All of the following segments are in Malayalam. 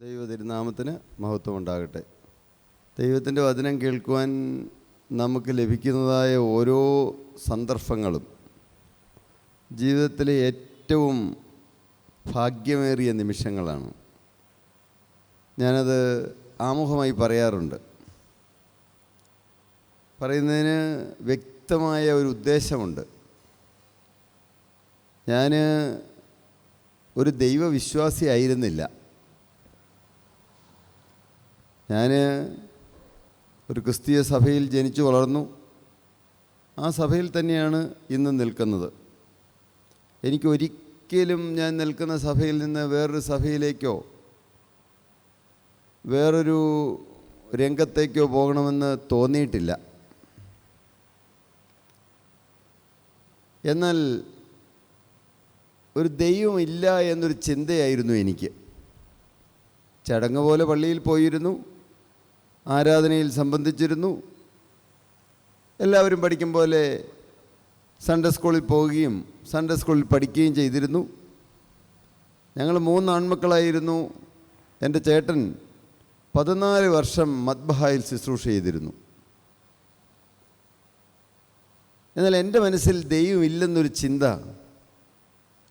ദൈവതിരുനാമത്തിന് മഹത്വം ഉണ്ടാകട്ടെ. ദൈവത്തിൻ്റെ വചനം കേൾക്കുവാൻ നമുക്ക് ലഭിക്കുന്നതായ ഓരോ സന്ദർഭങ്ങളും ജീവിതത്തിലെ ഏറ്റവും ഭാഗ്യമേറിയ നിമിഷങ്ങളാണ്. ഞാനത് ആമുഖമായി പറയാറുണ്ട്. പറയുന്നതിന് വ്യക്തമായ ഒരു ഉദ്ദേശമുണ്ട്. ഞാൻ ഒരു ദൈവവിശ്വാസി ആയിരുന്നില്ല. ഞാൻ ഒരു ക്രിസ്തീയ സഭയിൽ ജനിച്ചു വളർന്നു. ആ സഭയിൽ തന്നെയാണ് ഇന്ന് നിൽക്കുന്നത്. എനിക്കൊരിക്കലും ഞാൻ നിൽക്കുന്ന സഭയിൽ നിന്ന് വേറൊരു സഭയിലേക്കോ വേറൊരു രംഗത്തേക്കോ പോകണമെന്ന് തോന്നിയിട്ടില്ല. എന്നാൽ ഒരു ദൈവമില്ല എന്നൊരു ചിന്തയായിരുന്നു എനിക്ക്. ചടങ്ങ് പോലെ പള്ളിയിൽ പോയിരുന്നു, ആരാധനയിൽ സംബന്ധിച്ചിരുന്നു, എല്ലാവരും പഠിക്കും പോലെ സൺഡേ സ്കൂളിൽ പോവുകയും സൺഡേ സ്കൂളിൽ പഠിക്കുകയും ചെയ്തിരുന്നു. ഞങ്ങൾ 3 ആൺമക്കളായിരുന്നു. എൻ്റെ ചേട്ടൻ 14 വർഷം മദ്ബഹായിൽ ശുശ്രൂഷ ചെയ്തിരുന്നു. എന്നാൽ എൻ്റെ മനസ്സിൽ ദൈവമില്ലെന്നൊരു ചിന്ത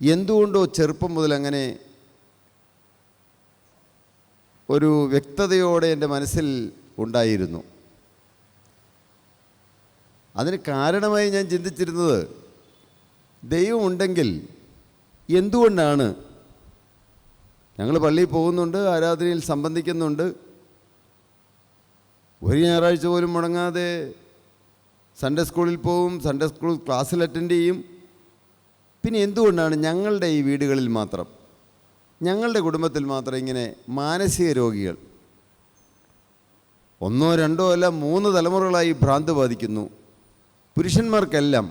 എന്തുകൊണ്ടോ ചെറുപ്പം മുതൽ അങ്ങനെ ഒരു വ്യക്തതയോടെ എൻ്റെ മനസ്സിൽ ഉണ്ടായിരുന്നു. അതിന് കാരണമായി ഞാൻ ചിന്തിച്ചിരുന്നത്, ദൈവമുണ്ടെങ്കിൽ എന്തുകൊണ്ടാണ് ഞങ്ങൾ പള്ളിയിൽ പോകുന്നുണ്ട്, ആരാധനയിൽ സംബന്ധിക്കുന്നുണ്ട്, ഒരു ഞായറാഴ്ച പോലും മുടങ്ങാതെ സൺഡേ സ്കൂളിൽ പോവും, സൺഡേ സ്കൂൾ ക്ലാസ്സിൽ അറ്റൻഡ് ചെയ്യും, പിന്നെ എന്തുകൊണ്ടാണ് ഞങ്ങളുടെ ഈ വീടുകളിൽ മാത്രം, ഞങ്ങളുടെ കുടുംബത്തിൽ മാത്രം ഇങ്ങനെ മാനസിക രോഗികൾ 1, 2 അല്ല 3 തലമുറകളായി ഭ്രാന്ത് ബാധിക്കുന്നു, പുരുഷന്മാർക്കെല്ലാം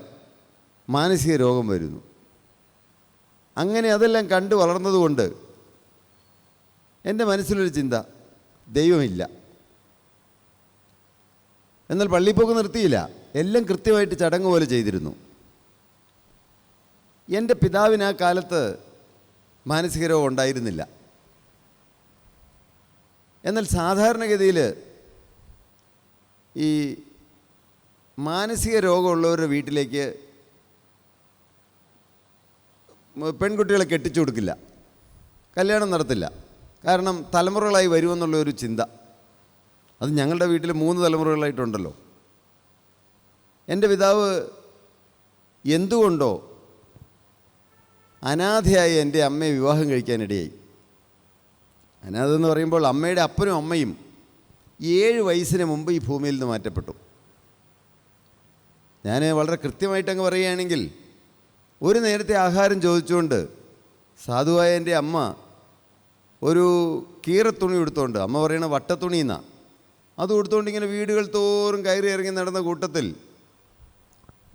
മാനസിക രോഗം വരുന്നു. അങ്ങനെ അതെല്ലാം കണ്ടു വളർന്നതുകൊണ്ട് എൻ്റെ മനസ്സിലൊരു ചിന്ത, ദൈവമില്ല. എന്നാൽ പള്ളിപ്പോക്ക് നിർത്തിയില്ല, എല്ലാം കൃത്യമായിട്ട് ചടങ്ങ് പോലെ ചെയ്തിരുന്നു. എൻ്റെ പിതാവിന് ആ കാലത്ത് മാനസിക രോഗം ഉണ്ടായിരുന്നില്ല. എന്നാൽ സാധാരണഗതിയിൽ ഈ മാനസിക രോഗമുള്ളവരുടെ വീട്ടിലേക്ക് പെൺകുട്ടികളെ കെട്ടിച്ചു കൊടുക്കില്ല, കല്യാണം നടത്തില്ല. കാരണം തലമുറകളായി വരുമെന്നുള്ളൊരു ചിന്ത. അത് ഞങ്ങളുടെ വീട്ടിൽ 3 തലമുറകളായിട്ടുണ്ടല്ലോ. എൻ്റെ പിതാവ് എന്തുകൊണ്ടോ അനാഥയായി എൻ്റെ അമ്മയെ വിവാഹം കഴിക്കാനിടയായി. അനാഥ എന്ന് പറയുമ്പോൾ അമ്മയുടെ അപ്പനും അമ്മയും 7 വയസ്സിന് മുമ്പ് ഈ ഭൂമിയിൽ നിന്ന് മാറ്റപ്പെട്ടു. ഞാൻ വളരെ കൃത്യമായിട്ടങ്ങ് പറയുകയാണെങ്കിൽ, ഒരു നേരത്തെ ആഹാരം ചോദിച്ചുകൊണ്ട് സാധുവായ എൻ്റെ അമ്മ ഒരു കീറത്തുണി എടുത്തുകൊണ്ട്, അമ്മ പറയണ വട്ടത്തുണി എന്നാണ്, അത് കൊടുത്തുകൊണ്ട് ഇങ്ങനെ വീടുകൾ തോറും കയറി ഇറങ്ങി നടന്ന കൂട്ടത്തിൽ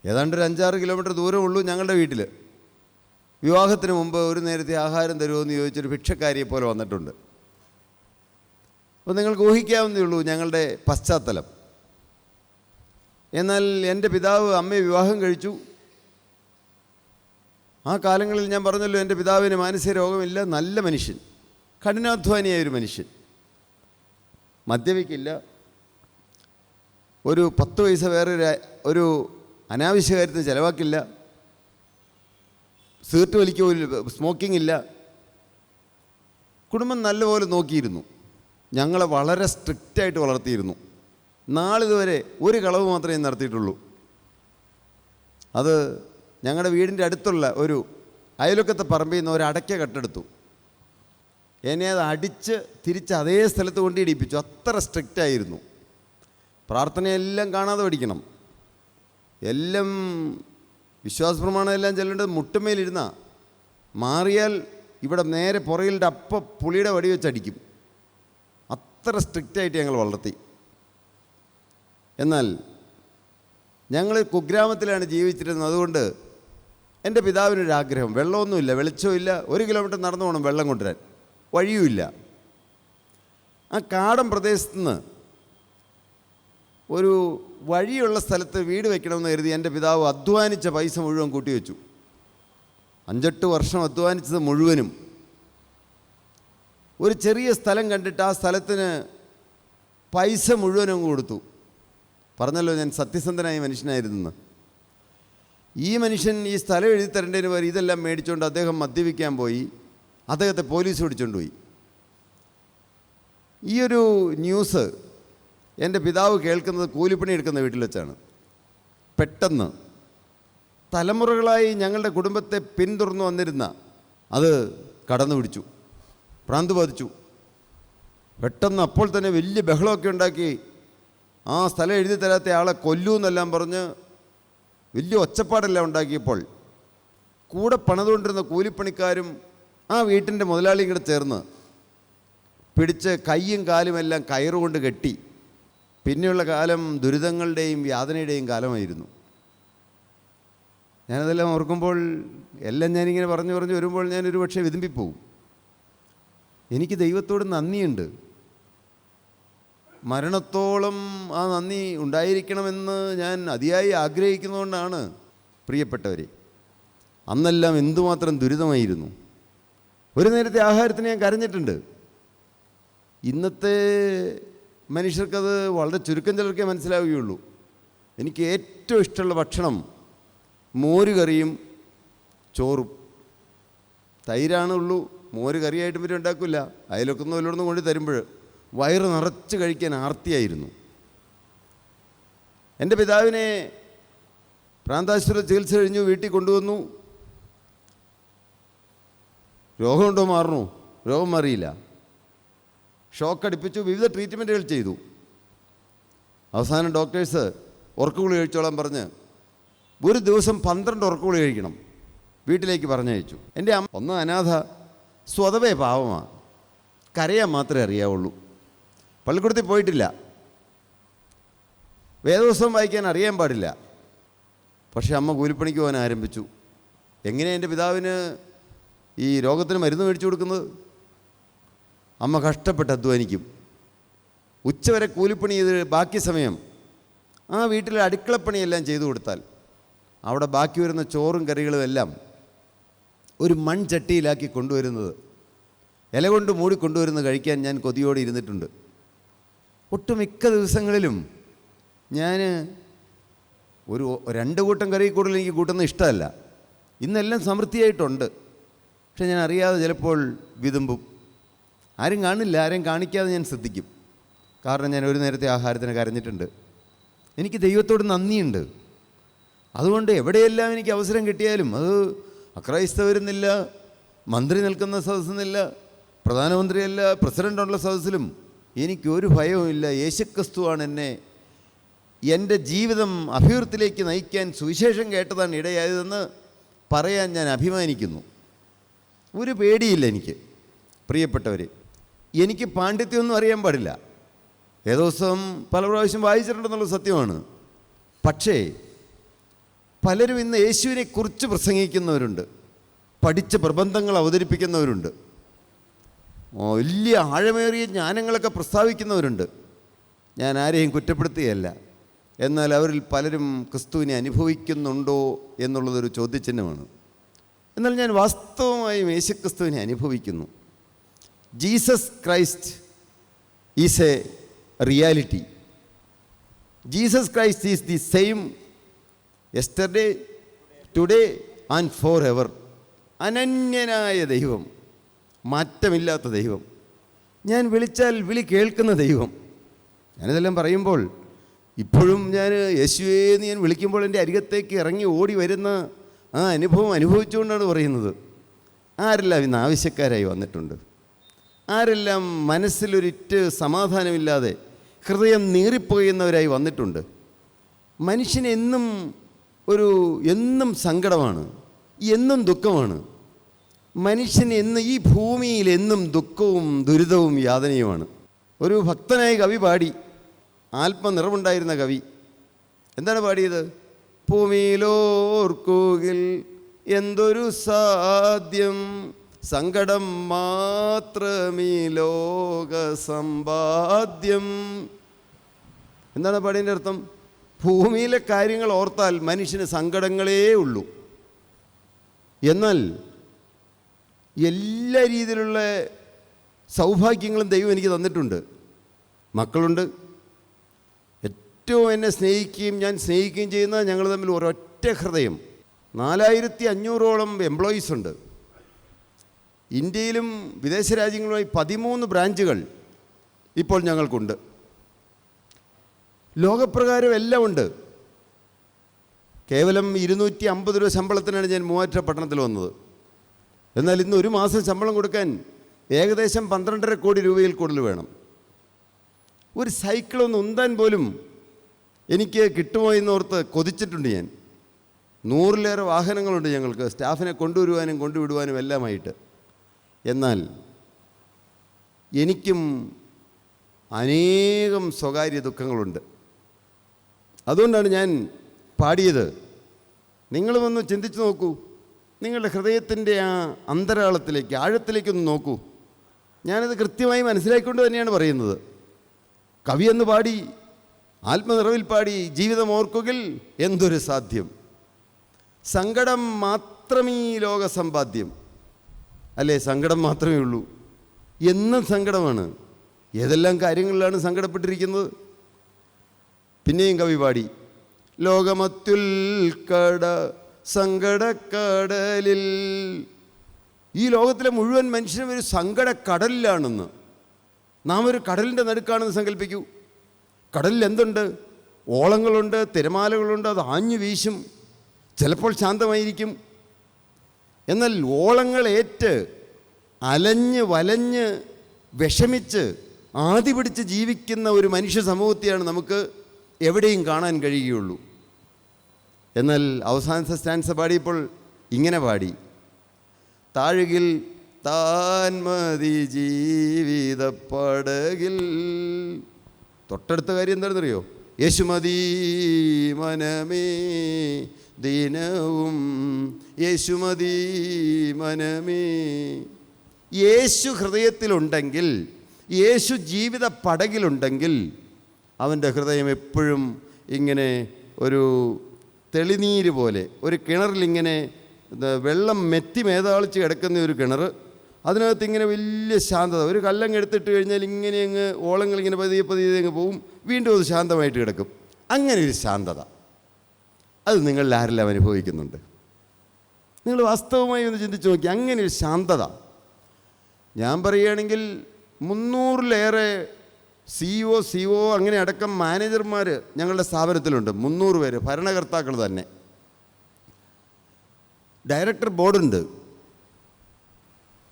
ഏതാണ്ട് ഒരു 5-6 കിലോമീറ്റർ ദൂരമുള്ളൂ ഞങ്ങളുടെ വീട്ടിൽ. വിവാഹത്തിന് മുമ്പ് ഒരു നേരത്തെ ആഹാരം തരുമോ എന്ന് ചോദിച്ചൊരു ഭിക്ഷക്കാരിയെ പോലെ വന്നിട്ടുണ്ട്. അപ്പോൾ നിങ്ങൾക്ക് ഊഹിക്കാവുന്നതേ ഉള്ളൂ ഞങ്ങളുടെ പശ്ചാത്തലം. എന്നാൽ എൻ്റെ പിതാവ് അമ്മയെ വിവാഹം കഴിച്ചു. ആ കാലങ്ങളിൽ ഞാൻ പറഞ്ഞല്ലോ, എൻ്റെ പിതാവിന് മാനസിക രോഗമില്ല, നല്ല മനുഷ്യൻ, കഠിനാധ്വാനിയായൊരു മനുഷ്യൻ, മദ്യപിക്കില്ല, ഒരു 10 പൈസ വേറെ ഒരു അനാവശ്യ കാര്യത്തിന് ചിലവാക്കില്ല, സിഗരറ്റ് വലിക്കുക, സ്മോക്കിംഗ് ഇല്ല. കുടുംബം നല്ലപോലെ നോക്കിയിരുന്നു. ഞങ്ങളെ വളരെ സ്ട്രിക്റ്റായിട്ട് വളർത്തിയിരുന്നു. നാളിതുവരെ ഒരു കളവ് മാത്രമേ നടത്തിയിട്ടുള്ളൂ. അത് ഞങ്ങളുടെ വീടിൻ്റെ അടുത്തുള്ള ഒരു അയൽവക്കത്തെ പറമ്പിൽ നിന്ന് ഒരു അടയ്ക്ക കട്ടെടുത്തു. എന്നെ അത് അടിച്ച് തിരിച്ച് അതേ സ്ഥലത്ത് കൊണ്ടിടിപ്പിച്ചു. അത്ര സ്ട്രിക്റ്റായിരുന്നു. പ്രാർത്ഥനയെല്ലാം കാണാതെ പഠിക്കണം. എല്ലാം വിശ്വാസ പ്രമാണം എല്ലാം ചെല്ലേണ്ടത് മുട്ടുമേലിരുന്ന, മാറിയാൽ ഇവിടെ നേരെ പുറകിലിട്ട് പുളിയുടെ വടി വെച്ചടിക്കും. അത്ര സ്ട്രിക്റ്റായിട്ട് ഞങ്ങൾ വളർത്തി. എന്നാൽ ഞങ്ങൾ കുഗ്രാമത്തിലാണ് ജീവിച്ചിരുന്നത്. അതുകൊണ്ട് എൻ്റെ പിതാവിനൊരാഗ്രഹം, വെള്ളമൊന്നുമില്ല, വെളിച്ചമില്ല, 1 കിലോമീറ്റർ നടന്നു പോകണം വെള്ളം കൊണ്ടുവരാൻ, വഴിയുമില്ല. ആ കാടൻ പ്രദേശത്ത് നിന്ന് ഒരു വഴിയുള്ള സ്ഥലത്ത് വീട് വയ്ക്കണമെന്ന് കരുതി എൻ്റെ പിതാവ് അധ്വാനിച്ച പൈസ മുഴുവൻ കൂട്ടിവെച്ചു. 5-8 വർഷം അധ്വാനിച്ചത് മുഴുവനും. ഒരു ചെറിയ സ്ഥലം കണ്ടിട്ട് ആ സ്ഥലത്തിന് പൈസ മുഴുവനും കൊടുത്തു. പറഞ്ഞല്ലോ ഞാൻ സത്യസന്ധനായ മനുഷ്യനായിരുന്നെന്ന്. ഈ മനുഷ്യൻ ഈ സ്ഥലം എഴുതി തരേണ്ടതിന് പകരം ഇതെല്ലാം മേടിച്ചുകൊണ്ട് അദ്ദേഹം മദ്യപിക്കാൻ പോയി. അദ്ദേഹത്തെ പോലീസ് പിടിച്ചുകൊണ്ട് പോയി. ഈ ഒരു ന്യൂസ് എൻ്റെ പിതാവ് കേൾക്കുന്നത് കൂലിപ്പണി എടുക്കുന്ന വീട്ടിൽ വെച്ചാണ്. പെട്ടെന്ന് തലമുറകളായി ഞങ്ങളുടെ കുടുംബത്തെ പിന്തുടർന്നു വന്നിരുന്ന അത് കടന്നു പിടിച്ചു, ഭ്രാന്ത് ബാധിച്ചു. പെട്ടെന്ന് അപ്പോൾ തന്നെ വലിയ ബഹളമൊക്കെ ഉണ്ടാക്കി ആ സ്ഥലം എഴുതി തരാത്ത ആളെ കൊല്ലൂ എന്നെല്ലാം പറഞ്ഞ് വലിയ ഒച്ചപ്പാടെല്ലാം ഉണ്ടാക്കിയപ്പോൾ കൂടെ പണിതുകൊണ്ടിരുന്ന കൂലിപ്പണിക്കാരും ആ വീട്ടിൻ്റെ മുതലാളിയും കൂടെ ചേർന്ന് പിടിച്ച് കയ്യും കാലുമെല്ലാം കയറുകൊണ്ട് കെട്ടി. പിന്നെയുള്ള കാലം ദുരിതങ്ങളുടെയും യാതനയുടെയും കാലമായിരുന്നു. ഞാനതെല്ലാം ഓർക്കുമ്പോൾ എല്ലാം ഞാനിങ്ങനെ പറഞ്ഞു വരുമ്പോൾ ഞാനൊരു പക്ഷേ വിതുമ്പിപ്പോവും. എനിക്ക് ദൈവത്തോട് നന്ദിയുണ്ട്. മരണത്തോളം ആ നന്ദി ഉണ്ടായിരിക്കണമെന്ന് ഞാൻ അതിയായി ആഗ്രഹിക്കുന്നതുകൊണ്ടാണ്. പ്രിയപ്പെട്ടവരെ, അന്നെല്ലാം എന്തുമാത്രം ദുരിതമായിരുന്നു. ഒരു നേരത്തെ ആഹാരത്തിന് ഞാൻ കരഞ്ഞിട്ടുണ്ട്. ഇന്നത്തെ മനുഷ്യർക്കത് വളരെ ചുരുക്കം ചിലർക്കേ മനസ്സിലാവുകയുള്ളൂ. എനിക്ക് ഏറ്റവും ഇഷ്ടമുള്ള ഭക്ഷണം മോരുകറിയും ചോറും. തൈരാണുള്ളൂ, മോര് കറിയായിട്ട് ഇവർ ഉണ്ടാക്കില്ല. അതിലൊക്കെ വല്ലയിടത്തും കൊണ്ട് തരുമ്പോൾ വയറ് നിറച്ച് കഴിക്കാൻ ആർത്തിയായിരുന്നു. എൻ്റെ പിതാവിനെ പ്രാന്താശുപത്രി ചികിത്സ കഴിഞ്ഞു വീട്ടിൽ കൊണ്ടുവന്നു. രോഗമുണ്ടോ മാറണു? രോഗം മാറിയില്ല. ഷോക്ക് അടിപ്പിച്ചു, വിവിധ ട്രീറ്റ്മെൻറ്റുകൾ ചെയ്തു. അവസാനം ഡോക്ടേഴ്സ് ഉറക്കഗുളിക കഴിച്ചോളാൻ പറഞ്ഞ് ഒരു ദിവസം 12 ഉറക്കഗുളിക കഴിക്കണം വീട്ടിലേക്ക് പറഞ്ഞയച്ചു. എൻ്റെ അമ്മ ഒന്ന് അനാഥ, സ്വതവേ പാവമാണ്, കരയാൻ മാത്രമേ അറിയാവുള്ളൂ, പള്ളിക്കൂടത്തിൽ പോയിട്ടില്ല, വേദപുസ്തകം വായിക്കാൻ അറിയാൻ പാടില്ല. പക്ഷേ അമ്മ കൂലിപ്പണിക്ക് പോകാൻ ആരംഭിച്ചു. എങ്ങനെയാണ് എൻ്റെ പിതാവിന് ഈ രോഗത്തിന് മരുന്ന് മേടിച്ചു കൊടുക്കുന്നത്? അമ്മ കഷ്ടപ്പെട്ട് അധ്വാനിക്കും. ഉച്ചവരെ കൂലിപ്പണി ചെയ്ത് ബാക്കി സമയം ആ വീട്ടിലെ അടുക്കളപ്പണിയെല്ലാം ചെയ്തു കൊടുത്താൽ അവിടെ ബാക്കി വരുന്ന ചോറും കറികളും എല്ലാം ഒരു മൺചട്ടിയിലാക്കി കൊണ്ടുവരുന്നത്, ഇല കൊണ്ട് മൂടി കൊണ്ടുവരുന്നത് കഴിക്കാൻ ഞാൻ കൊതിയോടെ ഇരുന്നിട്ടുണ്ട്. ഒട്ടുമിക്ക ദിവസങ്ങളിലും ഞാൻ ഒരു 2 കൂട്ടം കറി കൂടുതൽ എനിക്ക് കൂട്ടുന്നത് ഇഷ്ടമല്ല. ഇന്നെല്ലാം സമൃദ്ധിയായിട്ടുണ്ട്. പക്ഷെ ഞാൻ അറിയാതെ ചിലപ്പോൾ വിതുമ്പും. ആരും കാണില്ല, ആരെയും കാണിക്കാതെ ഞാൻ ശ്രദ്ധിക്കും. കാരണം ഞാൻ ഒരു നേരത്തെ ആഹാരത്തിന് കരഞ്ഞിട്ടുണ്ട്. എനിക്ക് ദൈവത്തോട് നന്ദിയുണ്ട്. അതുകൊണ്ട് എവിടെയെല്ലാം എനിക്ക് അവസരം കിട്ടിയാലും, അത് അക്രൈസ്തവരുന്നില്ല, മന്ത്രി നിൽക്കുന്ന സദസ്സെന്നില്ല, പ്രധാനമന്ത്രിയല്ല, പ്രസിഡൻ്റുള്ള സദസ്സിലും എനിക്കൊരു ഭയവുമില്ല. യേശുക്രിസ്തുവാണ് എന്നെ എൻ്റെ ജീവിതം അഭിവൃദ്ധിയിലേക്ക് നയിക്കാൻ സുവിശേഷം കേട്ടതാണ് ഇടയായതെന്ന് പറയാൻ ഞാൻ അഭിമാനിക്കുന്നു. ഒരു പേടിയില്ല എനിക്ക്. പ്രിയപ്പെട്ടവരെ, എനിക്ക് പാണ്ഡിത്യമൊന്നും അറിയാൻ പാടില്ല. ഏതോസം പല പ്രാവശ്യം വായിച്ചിട്ടുണ്ടെന്നുള്ള സത്യമാണ്. പക്ഷേ പലരും ഇന്ന് യേശുവിനെക്കുറിച്ച് പ്രസംഗിക്കുന്നവരുണ്ട്, പഠിച്ച പ്രബന്ധങ്ങൾ അവതരിപ്പിക്കുന്നവരുണ്ട്, വലിയ ആഴമേറിയ ജ്ഞാനങ്ങളൊക്കെ പ്രസ്താവിക്കുന്നവരുണ്ട്. ഞാൻ ആരെയും കുറ്റപ്പെടുത്തുകയല്ല. എന്നാൽ അവരിൽ പലരും ക്രിസ്തുവിനെ അനുഭവിക്കുന്നുണ്ടോ എന്നുള്ളതൊരു ചോദ്യചിഹ്നമാണ്. എന്നാൽ ഞാൻ വാസ്തവമായും യേശുക്രിസ്തുവിനെ അനുഭവിക്കുന്നു. Jesus Christ is a reality. Jesus Christ is the same yesterday, today and forever. അനന്യനായ ദൈവം, മാറ്റമില്ലാത്ത ദൈവം, ഞാൻ വിളിച്ചാൽ വിളി കേൾക്കുന്ന ദൈവം. ഞാനിതെല്ലാം പറയുമ്പോൾ ഇപ്പോഴും ഞാൻ യേശുവേ എന്ന് ഞാൻ വിളിക്കുമ്പോൾ എൻ്റെ അരികത്തേക്ക് ഇറങ്ങി ഓടി വരുന്ന ആ അനുഭവം അനുഭവിച്ചുകൊണ്ടാണ് പറയുന്നത്. ആരെല്ലാം ഇന്ന് ആവശ്യക്കാരായി വന്നിട്ടുണ്ട്? ആരെല്ലാം മനസ്സിലൊരിറ്റ് സമാധാനമില്ലാതെ ഹൃദയം നീറിപ്പോകുന്നവരായി വന്നിട്ടുണ്ട്? മനുഷ്യന് എന്നും സങ്കടമാണ്, എന്നും ദുഃഖമാണ്. മനുഷ്യന് ഈ ഭൂമിയിൽ എന്നും ദുഃഖവും ദുരിതവും യാതനയുമാണ്. ഒരു ഭക്തനായ കവി പാടി, ആത്മനിറവുണ്ടായിരുന്ന കവി, എന്താണ് പാടിയത്? ഭൂമിയിലോർക്കുകിൽ എന്തൊരു സാധ്യം, സങ്കടം മാത്രമീ ലോക സമ്പാദ്യം. എന്താണ് പാടിയതിൻ്റെ അർത്ഥം? ഭൂമിയിലെ കാര്യങ്ങൾ ഓർത്താൽ മനുഷ്യന് സങ്കടങ്ങളേ ഉള്ളൂ. എന്നാൽ എല്ലാ രീതിയിലുള്ള സൗഭാഗ്യങ്ങളും ദൈവം എനിക്ക് തന്നിട്ടുണ്ട്. മക്കളുണ്ട്, ഏറ്റവും എന്നെ സ്നേഹിക്കുകയും ഞാൻ സ്നേഹിക്കുകയും ചെയ്യുന്ന ഞങ്ങൾ തമ്മിൽ ഒരൊറ്റ ഹൃദയം. 4500ഓളം എംപ്ലോയീസ് ഉണ്ട്. ഇന്ത്യയിലും വിദേശ രാജ്യങ്ങളുമായി 13 ബ്രാഞ്ചുകൾ ഇപ്പോൾ ഞങ്ങൾക്കുണ്ട്. ലോകപ്രകാരം എല്ലാം ഉണ്ട്. കേവലം 250 രൂപ ശമ്പളത്തിനാണ് ഞാൻ മൂവാറ്റുപുഴ പട്ടണത്തിൽ വന്നത്. എന്നാൽ ഇന്ന് ഒരു മാസം ശമ്പളം കൊടുക്കാൻ ഏകദേശം 12.5 കോടി രൂപയിൽ കൂടുതൽ വേണം. ഒരു സൈക്കിളൊന്ന് ഉന്താൻ പോലും എനിക്ക് കിട്ടുമോ എന്നോർത്ത് കൊതിച്ചിട്ടുണ്ട് ഞാൻ. 100-ലേറെ വാഹനങ്ങളുണ്ട് ഞങ്ങൾക്ക്, സ്റ്റാഫിനെ കൊണ്ടുവരുവാനും കൊണ്ടുവിടുവാനും എല്ലാമായിട്ട്. എന്നാൽ എനിക്കും അനേകം സ്വകാര്യ ദുഃഖങ്ങളുണ്ട്. അതുകൊണ്ടാണ് ഞാൻ പാടിയത്. നിങ്ങളുമൊന്ന് ചിന്തിച്ച് നോക്കൂ. നിങ്ങളുടെ ഹൃദയത്തിൻ്റെ ആ അന്തരാളത്തിലേക്ക്, ആഴത്തിലേക്കൊന്ന് നോക്കൂ. ഞാനത് കൃത്യമായി മനസ്സിലാക്കിക്കൊണ്ട് തന്നെയാണ് പറയുന്നത്. കവിയെന്ന് പാടി, ആത്മനിറവിൽ പാടി, ജീവിതം ഓർക്കുകിൽ എന്തൊരു സാധ്യം, സങ്കടം മാത്രമീ ലോക സമ്പാദ്യം. അല്ലേ, സങ്കടം മാത്രമേ ഉള്ളൂ. എന്നും സങ്കടമാണ്. ഏതെല്ലാം കാര്യങ്ങളിലാണ് സങ്കടപ്പെട്ടിരിക്കുന്നത്. പിന്നെയും കവി പാടി, ലോകമത്യുൽക്കട സങ്കടക്കടലിൽ. ഈ ലോകത്തിലെ മുഴുവൻ മനുഷ്യനും ഒരു സങ്കടക്കടലിലാണെന്ന്. നാം ഒരു കടലിൻ്റെ നടുക്കാണെന്ന് സങ്കല്പിക്കൂ. കടലിൽ എന്തുണ്ട്? ഓളങ്ങളുണ്ട്, തിരമാലകളുണ്ട്, അത് ആഞ്ഞു വീശും. ചിലപ്പോൾ ശാന്തമായിരിക്കും. എന്നാൽ ഓളങ്ങളേറ്റ് അലഞ്ഞ് വലഞ്ഞ് വിഷമിച്ച് ആദി പിടിച്ച് ജീവിക്കുന്ന ഒരു മനുഷ്യ സമൂഹത്തെയാണ് നമുക്ക് എവിടെയും കാണാൻ കഴിയുകയുള്ളൂ. എന്നാൽ അവസാനത്തെ സ്റ്റാൻസ പാടിയപ്പോൾ ഇങ്ങനെ പാടി, താഴുകിൽ താൻ മതി ജീവിത പടകിൽ. തൊട്ടടുത്ത കാര്യം എന്താണെന്നറിയോ? യേശുമതി മനമേ ദിനവും, യേശുമതി മനമേ. യേശു ഹൃദയത്തിലുണ്ടെങ്കിൽ, യേശു ജീവിത പടകിലുണ്ടെങ്കിൽ അവൻ്റെ ഹൃദയം എപ്പോഴും ഇങ്ങനെ ഒരു തെളിനീര് പോലെ, ഒരു കിണറിലിങ്ങനെ വെള്ളം മെത്തി മേതാളിച്ച് കിടക്കുന്ന ഒരു കിണർ, അതിനകത്ത് ഇങ്ങനെ വലിയ ശാന്തത. ഒരു കല്ലങ്ങ് എടുത്തിട്ട് കഴിഞ്ഞാൽ ഇങ്ങനെ അങ്ങ് ഓളങ്ങളിങ്ങനെ പതിയെ പതിയെ അങ്ങ് പോവും, വീണ്ടും അത് ശാന്തമായിട്ട് കിടക്കും. അങ്ങനെ ഒരു ശാന്തത അത് നിങ്ങളിൽ ആരെല്ലാം അനുഭവിക്കുന്നുണ്ട്? നിങ്ങൾ വാസ്തവമായി ഒന്ന് ചിന്തിച്ച് നോക്കി. അങ്ങനെ ഒരു ശാന്തത. ഞാൻ പറയുകയാണെങ്കിൽ 300-ലേറെ CEO അങ്ങനെ അടക്കം മാനേജർമാർ ഞങ്ങളുടെ സ്ഥാപനത്തിലുണ്ട്. 300 പേര് ഭരണകർത്താക്കൾ തന്നെ. ഡയറക്ടർ ബോർഡുണ്ട്.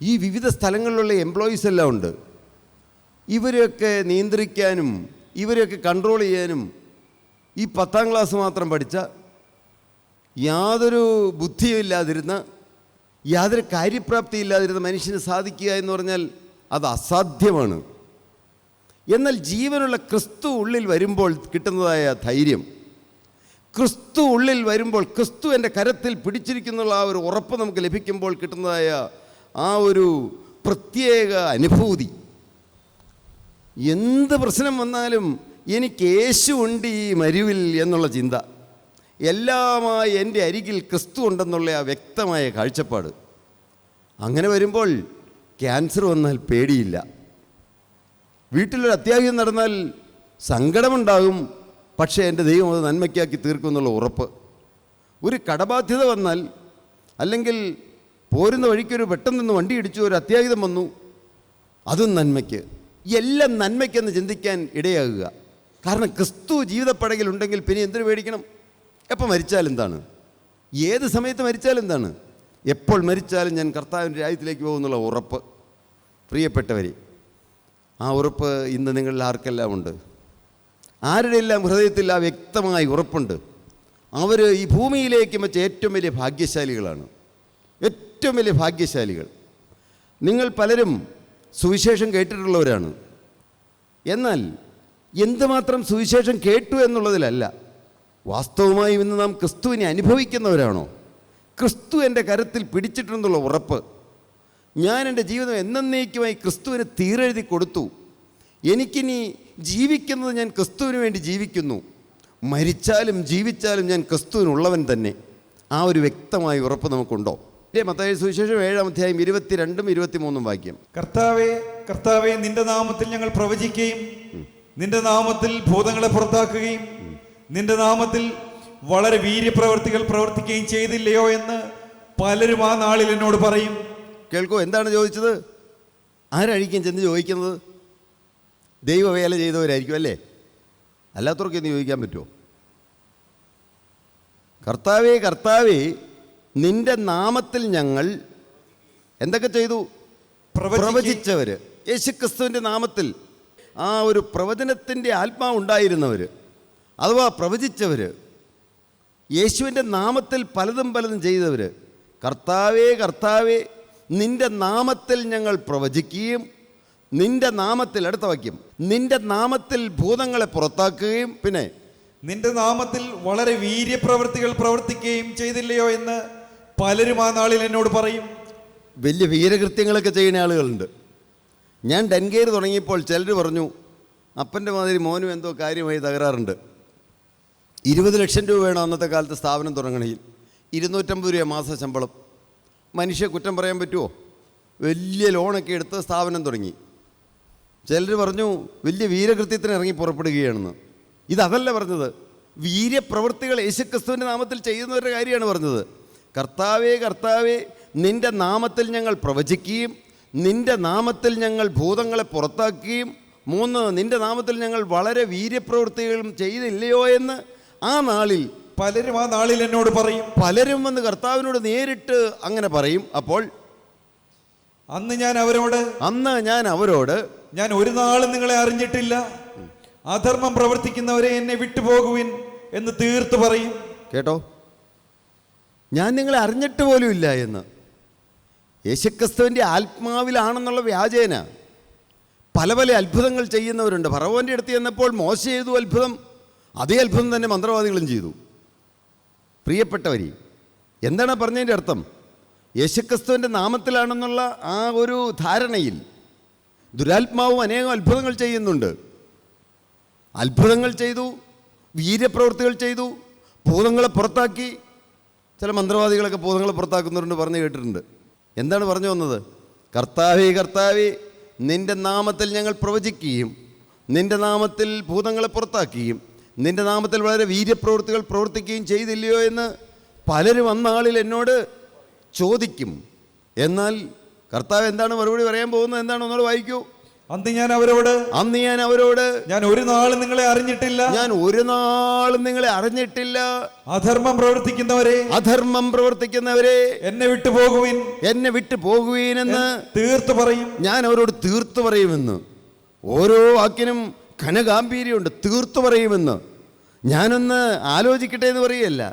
ഈ വിവിധ സ്ഥലങ്ങളിലുള്ള എംപ്ലോയീസ് എല്ലാം ഉണ്ട്. ഇവരെയൊക്കെ നിയന്ത്രിക്കാനും ഇവരെയൊക്കെ കൺട്രോൾ ചെയ്യാനും ഈ 10ാം ക്ലാസ് മാത്രം പഠിച്ച, യാതൊരു ബുദ്ധിയും ഇല്ലാതിരുന്ന, യാതൊരു കാര്യപ്രാപ്തി ഇല്ലാതിരുന്ന മനുഷ്യന് സാധിക്കുക എന്ന് പറഞ്ഞാൽ അത് അസാധ്യമാണ്. എന്നാൽ ജീവനുള്ള ക്രിസ്തു ഉള്ളിൽ വരുമ്പോൾ കിട്ടുന്നതായ ധൈര്യം, ക്രിസ്തു ഉള്ളിൽ വരുമ്പോൾ, ക്രിസ്തു എൻ്റെ കരത്തിൽ പിടിച്ചിരിക്കുന്നുള്ള ആ ഒരു ഉറപ്പ് നമുക്ക് ലഭിക്കുമ്പോൾ കിട്ടുന്നതായ ആ ഒരു പ്രത്യേക അനുഭൂതി. എന്ത് പ്രശ്നം വന്നാലും എനിക്ക് യേശു ഉണ്ട് ഈ മരുവിൽ എന്നുള്ള ചിന്ത, എല്ലാമായി എൻ്റെ അരികിൽ ക്രിസ്തു ഉണ്ടെന്നുള്ള ആ വ്യക്തമായ കാഴ്ചപ്പാട്. അങ്ങനെ വരുമ്പോൾ ക്യാൻസർ വന്നാൽ പേടിയില്ല. വീട്ടിലൊരു അത്യാഹിതം നടന്നാൽ സങ്കടമുണ്ടാകും, പക്ഷേ എൻ്റെ ദൈവം അത് നന്മയ്ക്കാക്കി തീർക്കുമെന്നുള്ള ഉറപ്പ്. ഒരു കടബാധ്യത വന്നാൽ, അല്ലെങ്കിൽ പോരുന്ന വഴിക്കൊരു പെട്ടെന്ന് വണ്ടി ഇടിച്ചു, ഒരു അത്യാഹിതം വന്നു, അതും നന്മയ്ക്ക്. എല്ലാം നന്മയ്ക്കെന്ന് ചിന്തിക്കാൻ ഇടയാകുക. കാരണം ക്രിസ്തു ജീവിതപ്പടകിലുണ്ടെങ്കിൽ പിന്നെ എന്തിനു പേടിക്കണം? എപ്പോൾ മരിച്ചാലെന്താണ്? ഏത് സമയത്ത് മരിച്ചാലെന്താണ്? എപ്പോൾ മരിച്ചാലും ഞാൻ കർത്താവിൻ്റെ രാജ്യത്തിലേക്ക് പോകുന്നുള്ള ഉറപ്പ്. പ്രിയപ്പെട്ടവരെ, ആ ഉറപ്പ് ഇന്ന് നിങ്ങളിൽ ആർക്കെല്ലാം ഉണ്ട്? ആരുടെ എല്ലാം ഹൃദയത്തിൽ ആ വ്യക്തമായി ഉറപ്പുണ്ട്. അവർ ഈ ഭൂമിയിലേക്ക് വെച്ച ഏറ്റവും വലിയ ഭാഗ്യശാലികളാണ്. ഏറ്റവും വലിയ ഭാഗ്യശാലികൾ. നിങ്ങൾ പലരും സുവിശേഷം കേട്ടിട്ടുള്ളവരാണ്. എന്നാൽ എന്തുമാത്രം സുവിശേഷം കേട്ടു എന്നുള്ളതിലല്ല, വാസ്തവമായും ഇന്ന് നാം ക്രിസ്തുവിനെ അനുഭവിക്കുന്നവരാണോ? ക്രിസ്തു എൻ്റെ കരത്തിൽ പിടിച്ചിട്ടുണ്ടെന്നുള്ള ഉറപ്പ്. ഞാൻ എൻ്റെ ജീവിതം എന്നേക്കുമായി ക്രിസ്തുവിന് തീരെഴുതി കൊടുത്തു. എനിക്കിനി ജീവിക്കുന്നത് ഞാൻ ക്രിസ്തുവിന് വേണ്ടി ജീവിക്കുന്നു. മരിച്ചാലും ജീവിച്ചാലും ഞാൻ ക്രിസ്തുവിനുള്ളവൻ തന്നെ. ആ ഒരു വ്യക്തമായ ഉറപ്പ് നമുക്കുണ്ടോ? മത്തായി സുവിശേഷം 7-ാം അധ്യായം 22-23 വാക്യം. കർത്താവേ, കർത്താവേ, നിന്റെ നാമത്തിൽ ഞങ്ങൾ പ്രവചിക്കുകയും നിന്റെ നാമത്തിൽ ഭൂതങ്ങളെ പുറത്താക്കുകയും നിന്റെ നാമത്തിൽ വളരെ വീര്യപ്രവർത്തികൾ പ്രവർത്തിക്കുകയും ചെയ്തില്ലയോ എന്ന് പലരും ആ നാളിൽ എന്നോട് പറയും. കേൾക്കൂ, എന്താണ് ചോദിച്ചത്? ആരായിരിക്കും ചെന്ന് ചോദിക്കുന്നത്? ദൈവവേല ചെയ്തവരായിരിക്കും അല്ലേ? അല്ലാത്തവർക്ക് എന്ന് ചോദിക്കാൻ പറ്റുമോ? കർത്താവേ, കർത്താവേ, നിന്റെ നാമത്തിൽ ഞങ്ങൾ എന്തൊക്കെ ചെയ്തു? പ്രവചിച്ചവർ. യേശുക്രിസ്തുവിൻ്റെ നാമത്തിൽ ആ ഒരു പ്രവചനത്തിൻ്റെ ആത്മാവുണ്ടായിരുന്നവർ, അഥവാ പ്രവചിച്ചവർ, യേശുവിൻ്റെ നാമത്തിൽ പലതും ചെയ്തവർ. കർത്താവേ, കർത്താവേ, നിന്റെ നാമത്തിൽ ഞങ്ങൾ പ്രവചിക്കുകയും നിന്റെ നാമത്തിൽ, അടുത്ത വാക്യം, നിന്റെ നാമത്തിൽ ഭൂതങ്ങളെ പുറത്താക്കുകയും പിന്നെ നിന്റെ നാമത്തിൽ വളരെ വീര്യപ്രവർത്തികൾ പ്രവർത്തിക്കുകയും ചെയ്തില്ലയോ എന്ന് പലരും ആ നാളിൽ എന്നോട് പറയും. വലിയ വീരകൃത്യങ്ങളൊക്കെ ചെയ്യുന്ന ആളുകളുണ്ട്. ഞാൻ ഡൻകെയർ തുടങ്ങിയപ്പോൾ ചിലർ പറഞ്ഞു, അപ്പൻ്റെ മാതിരി മോനും എന്തോ കാര്യമായി തകരാറുണ്ട്. 20 ലക്ഷം രൂപ വേണം അന്നത്തെ കാലത്ത് സ്ഥാപനം തുടങ്ങണമെങ്കിൽ. 250 രൂപ മാസ ശമ്പളം. മനുഷ്യ കുറ്റം പറയാൻ പറ്റുമോ? വലിയ ലോണൊക്കെ എടുത്ത് സ്ഥാപനം തുടങ്ങി. ചിലർ പറഞ്ഞു വലിയ വീരകൃത്യത്തിന് ഇറങ്ങി പുറപ്പെടുകയാണെന്ന്. ഇതല്ല പറഞ്ഞത്. വീര്യപ്രവൃത്തികൾ യേശുക്രിസ്തുവിൻ്റെ നാമത്തിൽ ചെയ്യുന്നവരുടെ കാര്യമാണ് പറഞ്ഞത്. കർത്താവേ, കർത്താവേ, നിന്റെ നാമത്തിൽ ഞങ്ങൾ പ്രവചിക്കുകയും നിന്റെ നാമത്തിൽ ഞങ്ങൾ ഭൂതങ്ങളെ പുറത്താക്കുകയും 3 നിന്റെ നാമത്തിൽ ഞങ്ങൾ വളരെ വീര്യപ്രവൃത്തികളും ചെയ്തില്ലയോ എന്ന് ആ നാളിൽ പലരും ആ നാളിൽ എന്നോട് പറയും. പലരും വന്ന് കർത്താവിനോട് നേരിട്ട് അങ്ങനെ പറയും. അപ്പോൾ അന്ന് ഞാൻ അവരോട് ഞാൻ ഒരു നാളും നിങ്ങളെ അറിഞ്ഞിട്ടില്ല, അധർമ്മം പ്രവർത്തിക്കുന്നവരെ എന്നെ വിട്ടുപോകുവിൻ എന്ന് തീർത്ത് പറയും. കേട്ടോ, ഞാൻ നിങ്ങളെ അറിഞ്ഞിട്ട് പോലും ഇല്ല എന്ന്. യേശുക്രിസ്തുവിൻ്റെ ആത്മാവിലാണെന്നുള്ള വ്യാജേന പല അത്ഭുതങ്ങൾ ചെയ്യുന്നവരുണ്ട്. ഫറവോൻ്റെ അടുത്ത് ചെന്നപ്പോൾ മോശ ചെയ്തു അത്ഭുതം, അതേ അത്ഭുതം തന്നെ മന്ത്രവാദികളും ചെയ്തു. പ്രിയപ്പെട്ടവരെ, എന്താണ് പറഞ്ഞതിൻ്റെ അർത്ഥം? യേശുക്രിസ്തുവിൻ്റെ നാമത്തിലാണെന്നുള്ള ആ ഒരു ധാരണയിൽ ദുരാത്മാവും അനേകം അത്ഭുതങ്ങൾ ചെയ്യുന്നുണ്ട്. അത്ഭുതങ്ങൾ ചെയ്തു, വീര്യപ്രവൃത്തികൾ ചെയ്തു, ഭൂതങ്ങളെ പുറത്താക്കി. ചില മന്ത്രവാദികളൊക്കെ ഭൂതങ്ങളെ പുറത്താക്കുന്നവരുണ്ട്, പറഞ്ഞു കേട്ടിട്ടുണ്ട്. എന്താണ് പറഞ്ഞു വന്നത്? കർത്താവേ, കർത്താവേ, നിന്റെ നാമത്തിൽ ഞങ്ങൾ പ്രവചിക്കുകയും നിന്റെ നാമത്തിൽ ഭൂതങ്ങളെ പുറത്താക്കുകയും നിന്റെ നാമത്തിൽ വളരെ വീര്യപ്രവൃത്തികൾ പ്രവർത്തിക്കുകയും ചെയ്തില്ലയോ എന്ന് പലരും അന്നാളിൽ എന്നോട് ചോദിക്കും. എന്നാൽ കർത്താവ് എന്താണ് മറുപടി പറയാൻ പോകുന്നത്? എന്താണ്? ഒന്നുകൂടെ വായിക്കൂ. അന്ന് ഞാൻ അവരോട് ഞാൻ ഒരു നാളും നിങ്ങളെ അറിഞ്ഞിട്ടില്ല, അധർമ്മം പ്രവർത്തിക്കുന്നവരെ എന്നെ വിട്ടു പോകുവിൻ എന്ന് തീർത്തു പറയും. ഞാൻ അവരോട് തീർത്തു പറയുമെന്ന്. ഓരോ വാക്കിനും ഘനഗാംഭീര്യമുണ്ട്. തീർത്തു പറയുമെന്ന്. ഞാനൊന്ന് ആലോചിക്കട്ടെ എന്ന് പറയുകയല്ല,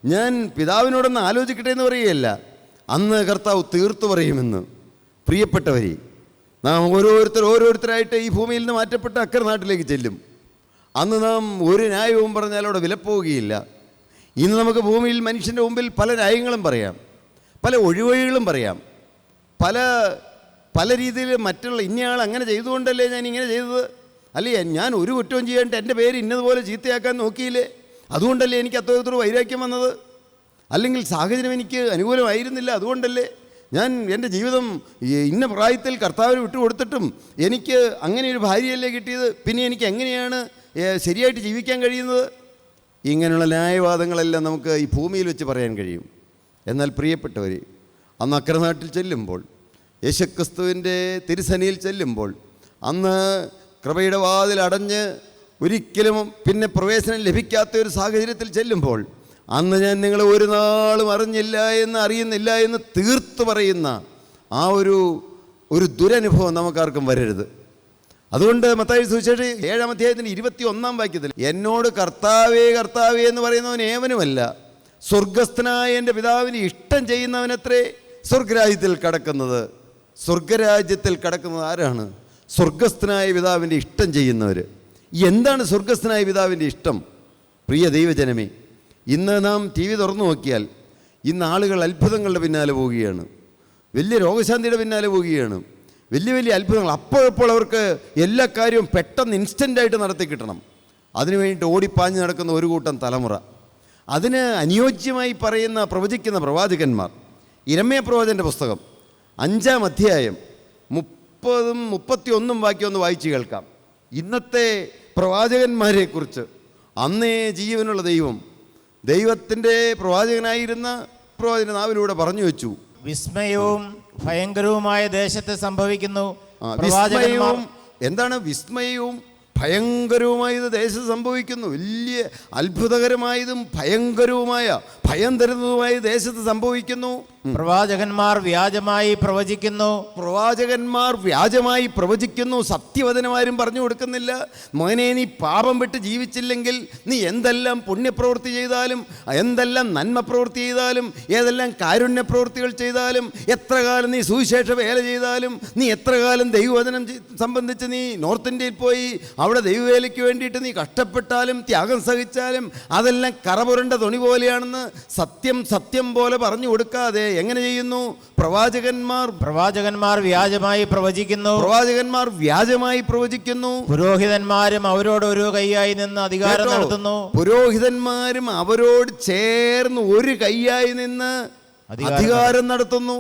ഞാൻ പിതാവിനോടൊന്ന് ആലോചിക്കട്ടെ എന്ന് പറയുകയല്ല. അന്ന് കർത്താവ് തീർത്തു പറയുമെന്ന്. പ്രിയപ്പെട്ടവരെ, നാം ഓരോരുത്തരായിട്ട് ഈ ഭൂമിയിൽ നിന്ന് മാറ്റപ്പെട്ട് അക്കരെ നാട്ടിലേക്ക് ചെല്ലും. അന്ന് നാം ഒരു ന്യായവും പറഞ്ഞാൽ അവിടെ വിലപ്പോവുകയില്ല. ഇന്ന് നമുക്ക് ഭൂമിയിൽ മനുഷ്യൻ്റെ മുമ്പിൽ പല ന്യായങ്ങളും പറയാം, പല ഒഴിവഴികളും പറയാം, പല രീതിയിൽ മറ്റുള്ള ഇന്നയാൾ അങ്ങനെ ചെയ്തുകൊണ്ടല്ലേ ഞാൻ ഇങ്ങനെ ചെയ്തത്, അല്ലേ ഞാൻ ഒരു കുറ്റവും ചെയ്യാണ്ട് എൻ്റെ പേര് ഇന്നതുപോലെ ചീത്തയാക്കാൻ നോക്കിയില്ലേ, അതുകൊണ്ടല്ലേ എനിക്ക് അത്രത്തോളം വൈരാഗ്യം വന്നത്, അല്ലെങ്കിൽ സാഹചര്യം എനിക്ക് അനുകൂലമായിരുന്നില്ല, അതുകൊണ്ടല്ലേ ഞാൻ എൻ്റെ ജീവിതം ഇന്ന പ്രായത്തിൽ കർത്താവിന് വിട്ടുകൊടുത്തിട്ടും എനിക്ക് അങ്ങനെ ഒരു ഭാര്യയല്ലേ കിട്ടിയത്, പിന്നെ എനിക്ക് എങ്ങനെയാണ് ശരിയായിട്ട് ജീവിക്കാൻ കഴിയുന്നത്? ഇങ്ങനെയുള്ള ന്യായവാദങ്ങളെല്ലാം നമുക്ക് ഈ ഭൂമിയിൽ വെച്ച് പറയാൻ കഴിയും. എന്നാൽ പ്രിയപ്പെട്ടവർ, അന്ന് അക്കരെ നാട്ടിൽ ചെല്ലുമ്പോൾ, യേശുക്രിസ്തുവിൻ്റെ തിരുസനിയിൽ ചെല്ലുമ്പോൾ, അന്ന് കൃപയുടെ വാതിൽ അടഞ്ഞ് ഒരിക്കലും പിന്നെ പ്രവേശനം ലഭിക്കാത്ത ഒരു സാഹചര്യത്തിൽ ചെല്ലുമ്പോൾ, അന്ന് ഞാൻ നിങ്ങളെ ഒരു നാളും അറിയുന്നില്ല എന്ന് തീർത്തു പറയുന്ന ആ ഒരു ദുരനുഭവം നമുക്കാർക്കും വരരുത്. അതുകൊണ്ട് മത്തായി സുവിശേഷം 7-ാം അധ്യായത്തിൻ്റെ 21-ാം വാക്യത്തിൽ എന്നോട് കർത്താവേ, കർത്താവേ എന്ന് പറയുന്നവൻ ഏവനുമല്ല, സ്വർഗസ്ഥനായ എൻ്റെ പിതാവിന് ഇഷ്ടം ചെയ്യുന്നവനത്രേ സ്വർഗരാജ്യത്തിൽ കടക്കുന്നത്. സ്വർഗരാജ്യത്തിൽ കടക്കുന്നത് ആരാണ്? സ്വർഗസ്ഥനായ പിതാവിൻ്റെ ഇഷ്ടം ചെയ്യുന്നവർ. എന്താണ് സ്വർഗസ്ഥനായ പിതാവിൻ്റെ ഇഷ്ടം? പ്രിയ ദൈവജനമേ, ഇന്ന് നാം ടി വി തുറന്നു നോക്കിയാൽ ഇന്ന് ആളുകൾ അത്ഭുതങ്ങളുടെ പിന്നാലെ പോവുകയാണ്, വലിയ രോഗശാന്തിയുടെ പിന്നാലെ പോവുകയാണ്, വലിയ വലിയ അത്ഭുതങ്ങൾ. അപ്പോഴപ്പോൾ അവർക്ക് എല്ലാ കാര്യവും പെട്ടെന്ന് ഇൻസ്റ്റൻ്റായിട്ട് നടത്തി കിട്ടണം. അതിനു വേണ്ടിയിട്ട് ഓടിപ്പാഞ്ഞ് നടക്കുന്ന ഒരു കൂട്ടം തലമുറ. അതിന് അനുയോജ്യമായി പ്രവചിക്കുന്ന പ്രവാചകന്മാർ. ഇരമ്യാ പ്രവാചകൻ്റെ പുസ്തകം 5-ാം അധ്യായം 30-31 വാക്യം ഒന്ന് വായിച്ച് കേൾക്കാം. ഇന്നത്തെ പ്രവാചകന്മാരെക്കുറിച്ച് അന്നേ ജീവനുള്ള ദൈവത്തിൻ്റെ പ്രവാചകനായിരുന്ന പ്രവാചകൻ്റെ നാവിലൂടെ പറഞ്ഞു വെച്ചു. വിസ്മയവും ഭയങ്കരവുമായ ദേശത്ത് സംഭവിക്കുന്നു. വിസ്മയവും എന്താണ്? വിസ്മയവും ഭയങ്കരവുമായത് ദേശത്ത് സംഭവിക്കുന്നു. വലിയ അത്ഭുതകരമായതും ഭയങ്കരവുമായ ഭയം തരുന്നതുമായ ദേശത്ത് സംഭവിക്കുന്നു. പ്രവാചകന്മാർ വ്യാജമായി പ്രവചിക്കുന്നു. സത്യവചനമാരും പറഞ്ഞു കൊടുക്കുന്നില്ല. മോനെ, നീ പാപം വിട്ട് ജീവിച്ചില്ലെങ്കിൽ നീ എന്തെല്ലാം പുണ്യപ്രവൃത്തി ചെയ്താലും, എന്തെല്ലാം നന്മ പ്രവൃത്തി ചെയ്താലും, ഏതെല്ലാം കാരുണ്യ പ്രവൃത്തികൾ ചെയ്താലും, എത്ര കാലം നീ സുവിശേഷ വേല ചെയ്താലും, നീ എത്ര കാലം ദൈവവചനം സംബന്ധിച്ച് നീ നോർത്ത് ഇന്ത്യയിൽ പോയി അവിടെ ദൈവവേലയ്ക്ക് വേണ്ടിയിട്ട് നീ കഷ്ടപ്പെട്ടാലും ത്യാഗം സഹിച്ചാലും അതെല്ലാം കറപുരണ്ട തുണി പോലെയാണെന്ന് സത്യം പോലെ പറഞ്ഞു കൊടുക്കാതെ എങ്ങനെ ചെയ്യുന്നു? പ്രവാചകന്മാർ വ്യാജമായി പ്രവചിക്കുന്നു. പുരോഹിതന്മാരും അവരോട് ഒരു കൈയായി നിന്ന് അധികാരം നടത്തുന്നു. പുരോഹിതന്മാരും അവരോട് ചേർന്ന് ഒരു കൈയായി നിന്ന് അധികാരം നടത്തുന്നു.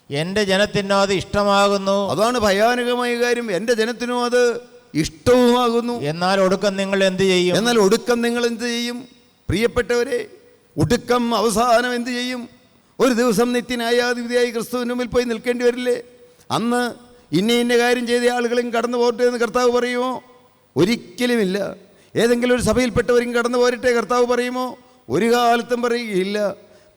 എന്റെ ജനത്തിനോ അത് ഇഷ്ടമാകുന്നു. അതാണ് ഭയാനകമായ കാര്യം. എന്റെ ജനത്തിനും അത് ഇഷ്ടവുമാകുന്നു. എന്നാൽ ഒടുക്കം നിങ്ങൾ എന്ത് ചെയ്യും? പ്രിയപ്പെട്ടവരെ, ഒടുക്കം അവസാനം എന്ത് ചെയ്യും? ഒരു ദിവസം നിത്യന്യായാധിപതിയായി ക്രിസ്തുവിന് മുമ്പിൽ പോയി നിൽക്കേണ്ടി വരില്ലേ? അന്ന് ഇന്ന കാര്യം ചെയ്ത ആളുകളും കടന്നു പോരട്ടെ എന്ന് കർത്താവ് പറയുമോ? ഒരിക്കലുമില്ല. ഏതെങ്കിലും ഒരു സഭയിൽപ്പെട്ടവരും കടന്നു പോരട്ടെ കർത്താവ് പറയുമോ? ഒരു കാലത്തും പറയുകയില്ല.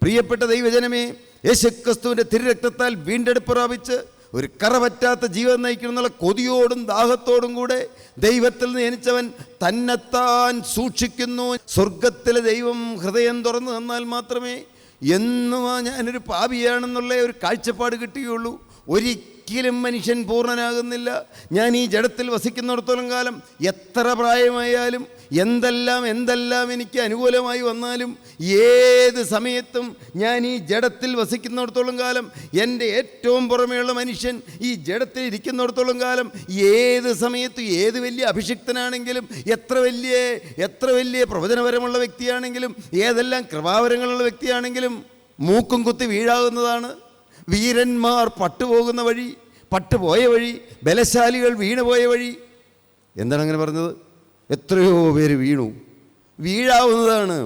പ്രിയപ്പെട്ട ദൈവജനമേ, യേശുക്രിസ്തുവിൻ്റെ തിരുരക്തത്താൽ വീണ്ടെടുപ്പ് പ്രാപിച്ച് ഒരു കറപറ്റാത്ത ജീവിതം നയിക്കുന്നുള്ള കൊതിയോടും ദാഹത്തോടും കൂടെ ദൈവത്തിൽ നിന്ന് ജനിച്ചവൻ തന്നെത്താൻ സൂക്ഷിക്കുന്നു. സ്വർഗത്തിലെ ദൈവം ഹൃദയം തുറന്നു തന്നാൽ മാത്രമേ എന്നും ഞാനൊരു പാപിയാണെന്നുള്ള ഒരു കാഴ്ചപ്പാട് കിട്ടുകയുള്ളൂ. ഒരിക്കലും മനുഷ്യൻ പൂർണ്ണനാകുന്നില്ല. ഞാൻ ഈ ജഡത്തിൽ വസിക്കുന്നിടത്തോളം കാലം എത്ര പ്രായമായാലും എന്തെല്ലാം എനിക്ക് അനുകൂലമായി വന്നാലും ഏത് സമയത്തും ഞാൻ ഈ ജഡത്തിൽ വസിക്കുന്നിടത്തോളം കാലം, എൻ്റെ ഏറ്റവും പുറമെയുള്ള മനുഷ്യൻ ഈ ജഡത്തിൽ ഇരിക്കുന്നിടത്തോളം കാലം, ഏത് സമയത്തും ഏത് വലിയ അഭിഷിക്തനാണെങ്കിലും, എത്ര വലിയ പ്രവചനപരമുള്ള വ്യക്തിയാണെങ്കിലും, ഏതെല്ലാം കൃപാവരങ്ങളുള്ള വ്യക്തിയാണെങ്കിലും മൂക്കും കുത്തി വീഴാവുന്നതാണ്. വീരന്മാർ പട്ടുപോയ വഴി, ബലശാലികൾ വീണുപോയ വഴി. എന്താണ് അങ്ങനെ പറഞ്ഞത്? എത്രയോ പേര് വീഴാവുന്നതാണ്.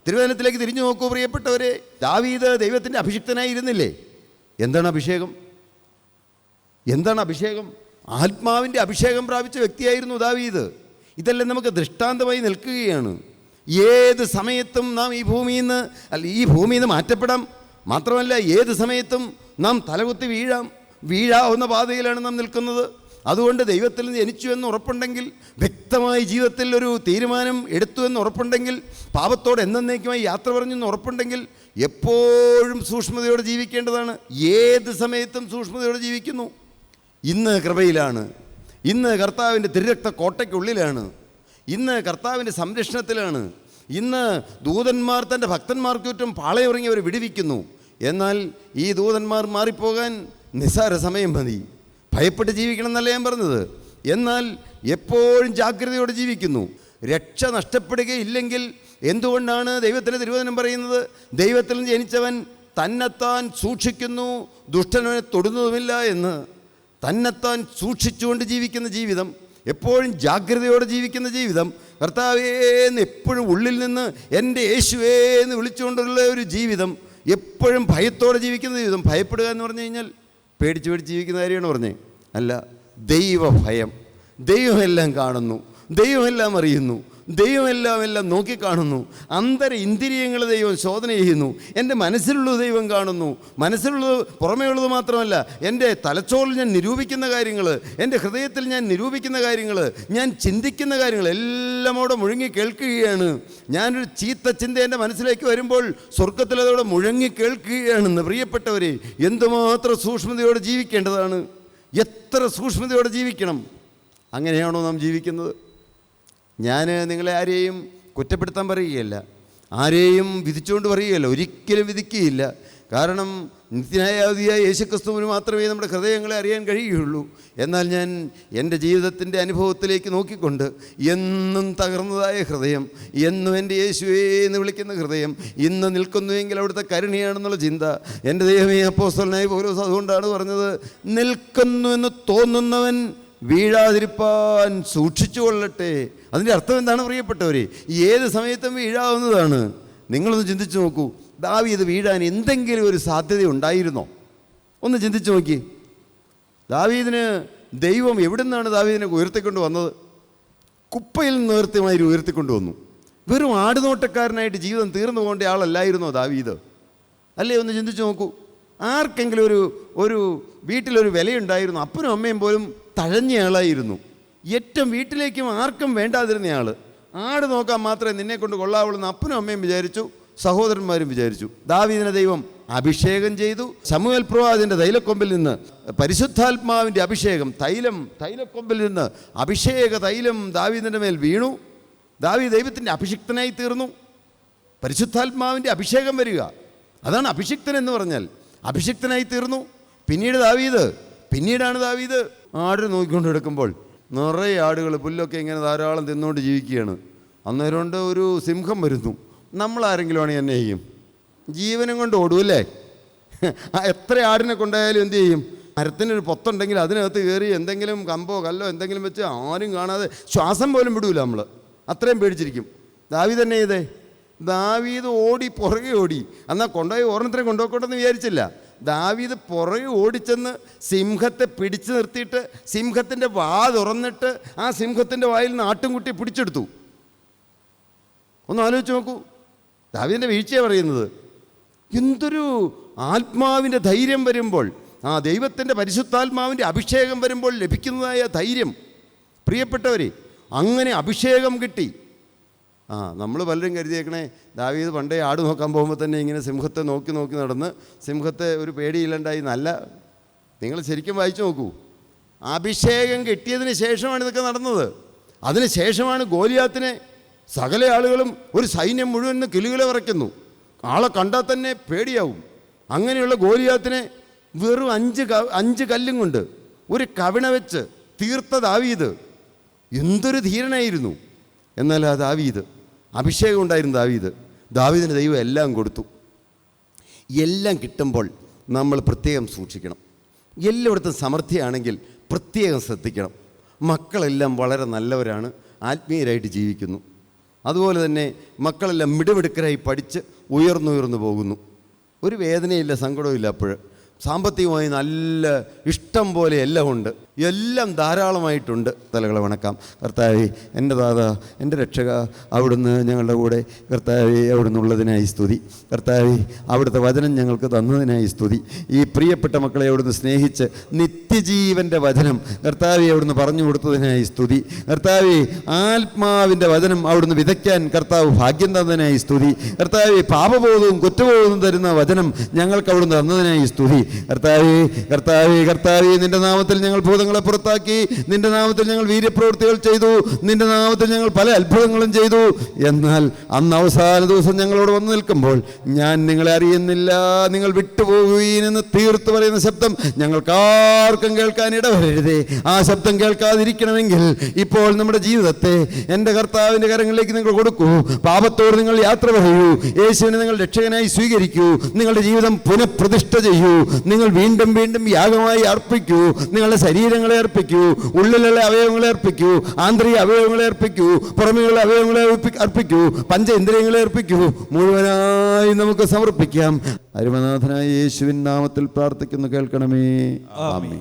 തിരുവചനത്തിലേക്ക് തിരിഞ്ഞു നോക്കൂ പ്രിയപ്പെട്ടവരെ. ദാവീദ് ദൈവത്തിൻ്റെ അഭിഷിക്തനായിരുന്നില്ലേ? എന്താണ് അഭിഷേകം? ആത്മാവിൻ്റെ അഭിഷേകം പ്രാപിച്ച വ്യക്തിയായിരുന്നു ദാവീദ്. ഇതെല്ലാം നമുക്ക് ദൃഷ്ടാന്തമായി നിൽക്കുകയാണ്. ഏത് സമയത്തും നാം ഈ ഭൂമിയിൽ നിന്ന് മാറ്റപ്പെടാം. മാത്രമല്ല, ഏത് സമയത്തും നാം തലകുത്തി വീഴാവുന്ന പാതയിലാണ് നാം നിൽക്കുന്നത്. അതുകൊണ്ട് ദൈവത്തിൽ നിന്ന് ജനിച്ചു എന്ന് ഉറപ്പുണ്ടെങ്കിൽ, വ്യക്തമായി ജീവിതത്തിൽ ഒരു തീരുമാനം എടുത്തു എന്ന് ഉറപ്പുണ്ടെങ്കിൽ, പാപത്തോട് എന്നേക്കുമായി യാത്ര പറഞ്ഞെന്ന് ഉറപ്പുണ്ടെങ്കിൽ എപ്പോഴും സൂക്ഷ്മതയോടെ ജീവിക്കേണ്ടതാണ്. ഏത് സമയത്തും സൂക്ഷ്മതയോടെ ജീവിക്കുന്നു. ഇന്ന് കൃപയിലാണ്, ഇന്ന് കർത്താവിൻ്റെ തിരുരക്ത കോട്ടയ്ക്കുള്ളിലാണ്, ഇന്ന് കർത്താവിൻ്റെ സംരക്ഷണത്തിലാണ്, ഇന്ന് ദൂതന്മാർ തൻ്റെ ഭക്തന്മാർക്ക് ചുറ്റും പാളയുറങ്ങിയവർ വിടുവിക്കുന്നു. എന്നാൽ ഈ ദൂതന്മാർ മാറിപ്പോകാൻ നിസ്സാര സമയം മതി. ഭയപ്പെട്ട് ജീവിക്കണം എന്നല്ല ഞാൻ പറഞ്ഞത്. എന്നാൽ എപ്പോഴും ജാഗ്രതയോടെ ജീവിക്കുന്നു. രക്ഷ നഷ്ടപ്പെടുകയില്ലെങ്കിൽ എന്തുകൊണ്ടാണ് ദൈവത്തിൻ്റെ തിരുവചനം പറയുന്നത്? ദൈവത്തിൽ നിന്ന് ജനിച്ചവൻ തന്നെത്താൻ സൂക്ഷിക്കുന്നു, ദുഷ്ടനെ തൊടുന്നതുമില്ല എന്ന്. തന്നെത്താൻ സൂക്ഷിച്ചുകൊണ്ട് ജീവിക്കുന്ന ജീവിതം, എപ്പോഴും ജാഗ്രതയോടെ ജീവിക്കുന്ന ജീവിതം, കർത്താവേ എന്ന് എപ്പോഴും ഉള്ളിൽ നിന്ന് എൻ്റെ യേശുവേ എന്ന് വിളിച്ചുകൊണ്ടുള്ള ഒരു ജീവിതം, എപ്പോഴും ഭയത്തോടെ ജീവിക്കുന്ന ജീവിതം. ഭയപ്പെടുക എന്ന് പറഞ്ഞു കഴിഞ്ഞാൽ പേടിച്ച് ജീവിക്കുന്ന കാര്യമാണ് പറഞ്ഞേ, അല്ല. ദൈവഭയം. ദൈവമെല്ലാം കാണുന്നു, ദൈവമെല്ലാം അറിയുന്നു, ദൈവമെല്ലാം നോക്കിക്കാണുന്നു. ഇന്ദ്രിയങ്ങൾ ദൈവം ശോധന ചെയ്യുന്നു. എൻ്റെ മനസ്സിലുള്ളത് ദൈവം കാണുന്നു. മനസ്സിലുള്ളത് പുറമേ ഉള്ളത് മാത്രമല്ല, എൻ്റെ തലച്ചോറിൽ ഞാൻ നിരൂപിക്കുന്ന കാര്യങ്ങൾ, എൻ്റെ ഹൃദയത്തിൽ ഞാൻ നിരൂപിക്കുന്ന കാര്യങ്ങൾ, ഞാൻ ചിന്തിക്കുന്ന കാര്യങ്ങൾ എല്ലാം അവിടെ മുഴങ്ങി കേൾക്കുകയാണ്. ഞാനൊരു ചീത്ത ചിന്ത എൻ്റെ മനസ്സിലേക്ക് വരുമ്പോൾ സ്വർഗത്തിൽ അതോടെ മുഴങ്ങി കേൾക്കുകയാണെന്ന്. പ്രിയപ്പെട്ടവരെ, എന്തുമാത്രം സൂക്ഷ്മതയോടെ ജീവിക്കേണ്ടതാണ്. എത്ര സൂക്ഷ്മതയോടെ ജീവിക്കണം. അങ്ങനെയാണോ നാം ജീവിക്കുന്നത്? ഞാൻ നിങ്ങളെ ആരെയും കുറ്റപ്പെടുത്താൻ പറയുകയല്ല, ആരെയും വിധിച്ചുകൊണ്ട് പറയുകയല്ല, ഒരിക്കലും വിധിക്കുകയില്ല. കാരണം നിത്യന്യായാധിയായ യേശുക്രിസ്തുവിന് മാത്രമേ നമ്മുടെ ഹൃദയങ്ങളെ അറിയാൻ കഴിയുകയുള്ളൂ. എന്നാൽ ഞാൻ എൻ്റെ ജീവിതത്തിൻ്റെ അനുഭവത്തിലേക്ക് നോക്കിക്കൊണ്ട് എന്നും തകർന്നതായ ഹൃദയം, എന്നും എൻ്റെ യേശുവേ എന്ന് വിളിക്കുന്ന ഹൃദയം ഇന്ന് നിൽക്കുന്നുവെങ്കിൽ അവിടുത്തെ കരുണയാണെന്നുള്ള ചിന്ത എൻ്റെ ദൈവമേ. അപ്പോസ്തലനായ പൗലോസ് അതുകൊണ്ടാണ് പറഞ്ഞത്, നിൽക്കുന്നു എന്ന് തോന്നുന്നവൻ വീഴാതിരിപ്പാൻ സൂക്ഷിച്ചു കൊള്ളട്ടെ. അതിൻ്റെ അർത്ഥം എന്താണ് പ്രിയപ്പെട്ടവരെ? ഏത് സമയത്തും വീഴാവുന്നതാണ്. നിങ്ങളൊന്ന് ചിന്തിച്ചു നോക്കൂ, ദാവീദ് വീഴാൻ എന്തെങ്കിലും ഒരു സാധ്യത ഉണ്ടായിരുന്നോ? ഒന്ന് ചിന്തിച്ചു നോക്കി. ദാവീദിന് ദൈവം എവിടെ നിന്നാണ് ദാവീദിനെ ഉയർത്തിക്കൊണ്ട് വന്നത്? കുപ്പയിൽ നിന്ന് കൃത്യമായി ഉയർത്തിക്കൊണ്ട് വന്നു. വെറും ആടുനോട്ടക്കാരനായിട്ട് ജീവിതം തീർന്നു പോകേണ്ട ആളല്ലായിരുന്നോ ദാവീദ്? അല്ലേ? ഒന്ന് ചിന്തിച്ചു നോക്കൂ. ആർക്കെങ്കിലും ഒരു വീട്ടിലൊരു വിലയുണ്ടായിരുന്നു. അപ്പനും അമ്മയും പോലും തഴഞ്ഞയാളായിരുന്നു. ഏറ്റവും വീട്ടിലേക്കും ആർക്കും വേണ്ടാതിരുന്നയാൾ. ആട് നോക്കാൻ മാത്രമേ നിന്നെ കൊണ്ട് കൊള്ളാവുള്ളൂ എന്ന് അപ്പനും അമ്മയും വിചാരിച്ചു, സഹോദരന്മാരും വിചാരിച്ചു. ദാവീദിനെ ദൈവം അഭിഷേകം ചെയ്തു. ശമൂവേൽ പ്രവാചകന്റെ തൈലക്കൊമ്പിൽ നിന്ന് പരിശുദ്ധാത്മാവിൻ്റെ അഭിഷേകം, തൈലക്കൊമ്പിൽ നിന്ന് അഭിഷേക തൈലം ദാവീദിൻ്റെ മേൽ വീണു. ദാവീദ് ദൈവത്തിൻ്റെ അഭിഷിക്തനായി തീർന്നു. പരിശുദ്ധാത്മാവിൻ്റെ അഭിഷേകം വരിക, അതാണ് അഭിഷിക്തൻ എന്ന് പറഞ്ഞാൽ. അഭിഷിക്തനായി തീർന്നു. പിന്നീടാണ് ദാവീദ് ആടിനെ നോക്കിക്കൊണ്ട് എടുക്കുമ്പോൾ നിറയെ ആടുകൾ പുല്ലൊക്കെ ഇങ്ങനെ ധാരാളം തിന്നുകൊണ്ട് ജീവിക്കുകയാണ്. അന്നേരം കൊണ്ട് ഒരു സിംഹം വരുന്നു. നമ്മളാരെങ്കിലും ആണെങ്കിൽ എന്നെ ചെയ്യും? ജീവനും കൊണ്ട് ഓടും അല്ലേ? എത്ര ആടിനെ കൊണ്ടായാലും എന്ത് ചെയ്യും? മരത്തിനൊരു പൊത്തുണ്ടെങ്കിൽ അതിനകത്ത് കയറി എന്തെങ്കിലും കമ്പോ കല്ലോ എന്തെങ്കിലും വെച്ച് ആരും കാണാതെ ശ്വാസം പോലും വിടൂല നമ്മൾ. അത്രയും പേടിച്ചിരിക്കും. ദാവീദ് തന്നെ ചെയ്തേ? ദാവീദ് പുറകെ ഓടി. എന്നാൽ കൊണ്ടുപോയി ഓർണത്തിനെ കൊണ്ടുപോയിക്കോട്ടെന്ന് വിചാരിച്ചില്ല. ദാവീദ് പുറകെ ഓടിച്ചെന്ന് സിംഹത്തെ പിടിച്ചു നിർത്തിയിട്ട് സിംഹത്തിൻ്റെ വാ തുറന്നിട്ട് ആ സിംഹത്തിൻ്റെ വായിൽ നിന്ന് ആട്ടുംകുട്ടി പിടിച്ചെടുത്തു. ഒന്ന് ആലോചിച്ച് നോക്കൂ. ദാവീദിൻ്റെ വീഴ്ചയാണ് പറയുന്നത്. എന്തൊരു ആത്മാവിൻ്റെ ധൈര്യം വരുമ്പോൾ, ആ ദൈവത്തിൻ്റെ പരിശുദ്ധാത്മാവിൻ്റെ അഭിഷേകം വരുമ്പോൾ ലഭിക്കുന്നതായ ധൈര്യം. പ്രിയപ്പെട്ടവരെ, അങ്ങനെ അഭിഷേകം കിട്ടി. നമ്മൾ പലരും കരുതിയേക്കണേ ദാവീദ് പണ്ടേ ആട് നോക്കാൻ പോകുമ്പോൾ തന്നെ ഇങ്ങനെ സിംഹത്തെ നോക്കി നടന്ന് സിംഹത്തെ ഒരു പേടിയില്ലാണ്ടായി. നല്ല, നിങ്ങൾ ശരിക്കും വായിച്ചു നോക്കൂ. അഭിഷേകം കിട്ടിയതിന് ശേഷമാണ് ഇതൊക്കെ നടന്നത്. അതിന് ശേഷമാണ് ഗോലിയാത്തിനെ സകല ആളുകളും, ഒരു സൈന്യം മുഴുവൻ കിലുകില വിറയ്ക്കുന്നു. ആളെ കണ്ടാൽ തന്നെ പേടിയാവും. അങ്ങനെയുള്ള ഗോലിയാത്തിനെ വെറും 5 കല്ലും കൊണ്ട് ഒരു കവിണ വെച്ച് തീർത്ത ദാവീദ് എന്തൊരു ധീരനായിരുന്നു. എന്നാൽ ആ ദാവീദ്, അഭിഷേകം ഉണ്ടായിരുന്നു ദാവീദിന് ദൈവം എല്ലാം കൊടുത്തു. എല്ലാം കിട്ടുമ്പോൾ നമ്മൾ പ്രത്യേകം സൂക്ഷിക്കണം. എല്ലായിടത്തും സമൃദ്ധിയാണെങ്കിൽ പ്രത്യേകം ശ്രദ്ധിക്കണം. മക്കളെല്ലാം വളരെ നല്ലവരാണ്, ആത്മീയരായിട്ട് ജീവിക്കുന്നു. അതുപോലെ തന്നെ മക്കളെല്ലാം മിടുമിടുക്കരായി പഠിച്ച് ഉയർന്നു പോകുന്നു. ഒരു വേദനയില്ല, സങ്കടവും ഇല്ല. അപ്പോൾ സാമ്പത്തികമായി നല്ല ഇഷ്ടം പോലെ എല്ലാം ഉണ്ട്, എല്ലാം ധാരാളമായിട്ടുണ്ട്. തലകളെ വണക്കാം. കർത്താവേ, എൻ്റെ ദാതാ, എൻ്റെ രക്ഷക, അവിടുന്ന് ഞങ്ങളുടെ കൂടെ. കർത്താവേ, അവിടുന്ന് ഉള്ളതിനായി സ്തുതി. കർത്താവേ, അവിടുത്തെ വചനം ഞങ്ങൾക്ക് തന്നതിനായി സ്തുതി. ഈ പ്രിയപ്പെട്ട മക്കളെ അവിടുന്ന് സ്നേഹിച്ച് നിത്യജീവൻ്റെ വചനം കർത്താവേ അവിടുന്ന് പറഞ്ഞു കൊടുത്തതിനായി സ്തുതി. കർത്താവേ, ആത്മാവിൻ്റെ വചനം അവിടുന്ന് വിതയ്ക്കാൻ കർത്താവ് ഭാഗ്യം തന്നതിനായി സ്തുതി. കർത്താവേ, പാപബോധവും കുറ്റബോധവും തരുന്ന വചനം ഞങ്ങൾക്ക് അവിടുന്ന് തന്നതിനായി സ്തുതി. കർത്താവേ, നിന്റെ നാമത്തിൽ ഞങ്ങൾ ഭൂതങ്ങളെ പുറത്താക്കി, നിന്റെ നാമത്തിൽ ഞങ്ങൾ വീര്യപ്രവൃത്തികൾ ചെയ്തു, നിന്റെ നാമത്തിൽ ഞങ്ങൾ പല അത്ഭുതങ്ങളും ചെയ്തു. എന്നാൽ അന്ന് അവസാന ദിവസം ഞങ്ങളോട് വന്നു നിൽക്കുമ്പോൾ, ഞാൻ നിങ്ങളെ അറിയുന്നില്ല, നിങ്ങൾ വിട്ടുപോകുകയെന്ന് തീർത്തു പറയുന്ന ശബ്ദം ഞങ്ങൾക്കാർക്കും കേൾക്കാൻ ഇടവരരുതേ. ആ ശബ്ദം കേൾക്കാതിരിക്കണമെങ്കിൽ ഇപ്പോൾ നമ്മുടെ ജീവിതത്തെ എൻ്റെ കർത്താവിൻ്റെ കരങ്ങളിലേക്ക് നിങ്ങൾ കൊടുക്കൂ. പാപത്തോട് നിങ്ങൾ യാത്ര പറയൂ. യേശുവിനെ നിങ്ങൾ രക്ഷകനായി സ്വീകരിക്കൂ. നിങ്ങളുടെ ജീവിതം പുനഃപ്രതിഷ്ഠ ചെയ്യൂ. നിങ്ങൾ വീണ്ടും യാഗമായി അർപ്പിക്കൂ. നിങ്ങളുടെ ശരീരങ്ങളെ അർപ്പിക്കൂ, ഉള്ളിലുള്ള അവയവങ്ങളെ അർപ്പിക്കൂ, ആന്തരിക അവയവങ്ങളെ അർപ്പിക്കൂ, പുറമെയുള്ള അവയവങ്ങളെ അർപ്പിക്കൂ, പഞ്ചേന്ദ്രിയങ്ങളെ അർപ്പിക്കൂ. മുഴുവനായി നമുക്ക് സമർപ്പിക്കാം. അരുമനാഥനായ യേശുവിൻ നാമത്തിൽ പ്രാർത്ഥിക്കുന്നു, കേൾക്കണമേ. ആമേൻ.